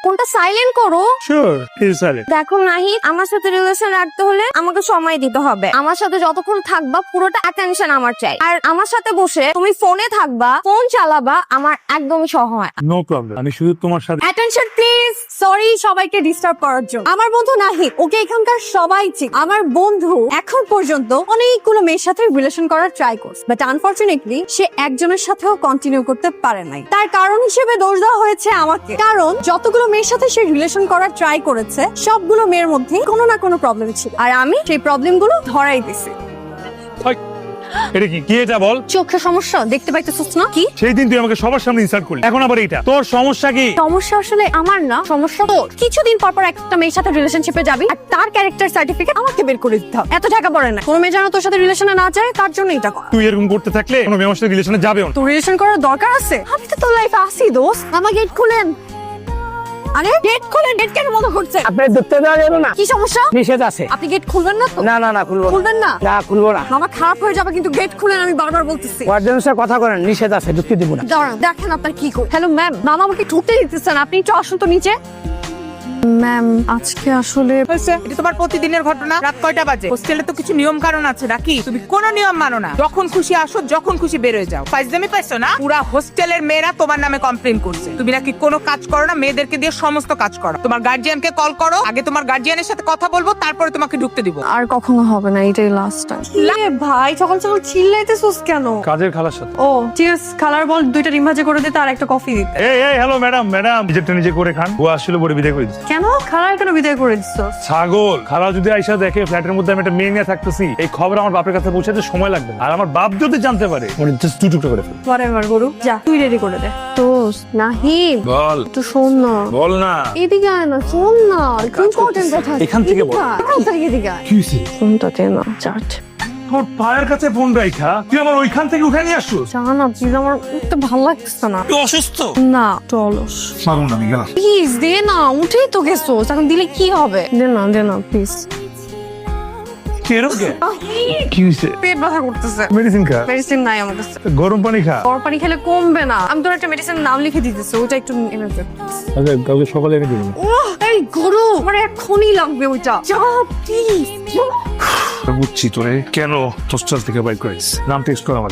কোনটা সাইলেন্ট করো। Sure is silent. দেখো নাহিদ, আমার সাথে রিলেশন রাখতে হলে আমাকে সময় দিতে হবে। আমার সাথে যতক্ষণ থাকবা পুরোটা অ্যাটেনশন আমার চাই। আর আমার সাথে বসে তুমি ফোনে থাকবা, ফোন চালাবা, আমার একদমই সহ হয় না। নো প্রবলেম, আমি শুধু তোমার সাথে। Attention please. সরি সবাইকে ডিস্টার্ব করার জন্য। আমার বন্ধু নাহিদ, ওকে এখানকার সবাই চিনে। আমার বন্ধু এখন পর্যন্ত অনেকগুলো মেয়ের সাথে রিলেশন করার ট্রাই করছে, বাট আনফরচুনেটলি সে একজনের সাথেও কন্টিনিউ করতে পারে নাই। তার কারণ হিসেবে দোষ দেওয়া হয়েছে আমাকে, কারণ যতগুলো মেয়ের সাথে সে রিলেশন করার ট্রাই করেছে সবগুলো মেয়ের মধ্যে কোনো না কোনো প্রবলেম ছিল, আর আমি সেই প্রবলেমগুলো ধরাই দিছি। এটা কি কি এটা বল? চোখে সমস্যা দেখতে পাইতেছিস না? কি সেই দিন তুই আমাকে সবার সামনে ইনসাল্ট করলি, এখন আবার এটা তোর সমস্যা কি? সমস্যা আসলে আমার না, সমস্যা তোর। কিছুদিন পর পর একটা মেয়ের সাথে রিলেশনশিপে যাবি আর তার ক্যারেক্টার সার্টিফিকেট আমাকে বের করে দিতে হবে। এত টাকা পড়ে না। কোনো মেয়ে যেন তোর সাথে রিলেশনে না যায় তার জন্য এটা কর। তুই এরকম করতে থাকলে কোনো মেয়ে আমার সাথে রিলেশনে যাবেও না। তোর রিলেশন করার দরকার আছে? আমি তো তোর লাইফে আসি দোস্ত। আমার গেট খুলেন। আরে গেট খুলেন, গেট কেন বন্ধ করছেন? আপনি ঢুকতে দেওয়া যাবে না, কি সমস্যা? নিষেধ আছে। আপনি গেট খুলবেন না তো? না না না, খুলবো না। খুলবেন না? না খুলবো না। মামা খারাপ হয়ে যাবে কিন্তু গেট খুলেন, আমি বারবার বলতেছি। ওয়ার্ডেনের সাথে কথা করেন, নিষেধ আছে, ঢুকতে দিব না। দাঁড়ান, দেখেন আপনার কি করি। হ্যালো ম্যাম, মামা আমাকে ঢুকতে দিতেছেন, আপনি একটু আসুন তো নিচে। ম্যাম আজকে আসলে হয়েছে, এটা তোমার প্রতিদিনের ঘটনা। রাত কয়টা বাজে? হোস্টেলে তো কিছু নিয়ম কারণ আছে নাকি? তুমি কোনো নিয়ম মানো না, যখন খুশি আসো, যখন খুশি বের হয়ে যাও। ফাইজলামি পাইছো না? পুরা হোস্টেলের মেয়েরা তোমার নামে কমপ্লেইন করছে, তুমি নাকি কোনো কাজ করো না, মেয়েদেরকে দিয়ে সমস্ত কাজ করো। তোমার গার্জিয়ানকে কল করো, আগে তোমার গার্জিয়ানের সাথে কথা বলবো, তারপরে তোমাকে ঢুকতে দিব। আর কখনো হবে না, এটাই লাস্ট টাইম। ভাই সকাল সকাল চিল্লাইতেছস কেন? কাজের খালার সাথে। ও ঠিক আছে, খালার বল দুইটা ডিম ভাজা করে দিতে আর একটা কফি দিতে। এই এই হ্যালো ম্যাডাম, ম্যাডাম নিজেরটা নিজে করে খান। ও আসলে বড় বিদায় করে দিচ্ছে। কেন খালার কেন বিদায় করে দিছস? ছাগল খালা যদি আইসা দেখে ফ্ল্যাটের মধ্যে আমি একটা মেয়ে নিয়ে থাকতেছি, এই খবর আমার বাপের কাছে পৌঁছাতে সময় লাগবে না। আর আমার বাপ যদি জানতে পারে মানে জাস্ট দুই টুকরো করে ফেলবে। হোয়াটএভার গরু, যা তুই রেডি করে দে। দোস্ত নাহিদ, বল একটু শোন না। বল না। এদিকে আয় না, শোন না, ইম্পর্টেন্ট কথা। এখান থেকে বল। এদিকে আয়। কি হইছে? ফোনটা দে না, চার্জ। তোর পায়ের কাছে ফোন রাখা তুই আমার ওইখান থেকে উঠে নিয়ে আসছিস? জানা না প্লিজ, আমার একটু ভালো লাগছে না। তুই অসুস্থ? না চলস পারুম না, আমি গেলাম। প্লিজ দে না, উঠেই তো গেছোস, এখন দিলে কি হবে? দে না প্লিজ। কেরোগে কি হইছে? পেট ব্যথা করতেছে। মেডিসিন খা। মেডিসিন নাই আমার কাছে। গরম পানি খা। গরম পানি খেলে কমবে না। আমি তোর একটা মেডিসিনের নাম লিখে দিতেছি, ওটা একটু এনে দে। আচ্ছা কালকে সকালে এনে দিবি। এই গরু, আমার এখনই লাগবে ওইটা। যা প্লিজ। বুঝছি তোরে কেন হোস্টেল থেকে বাইর করিস। নাম টেক্সট কর আমার।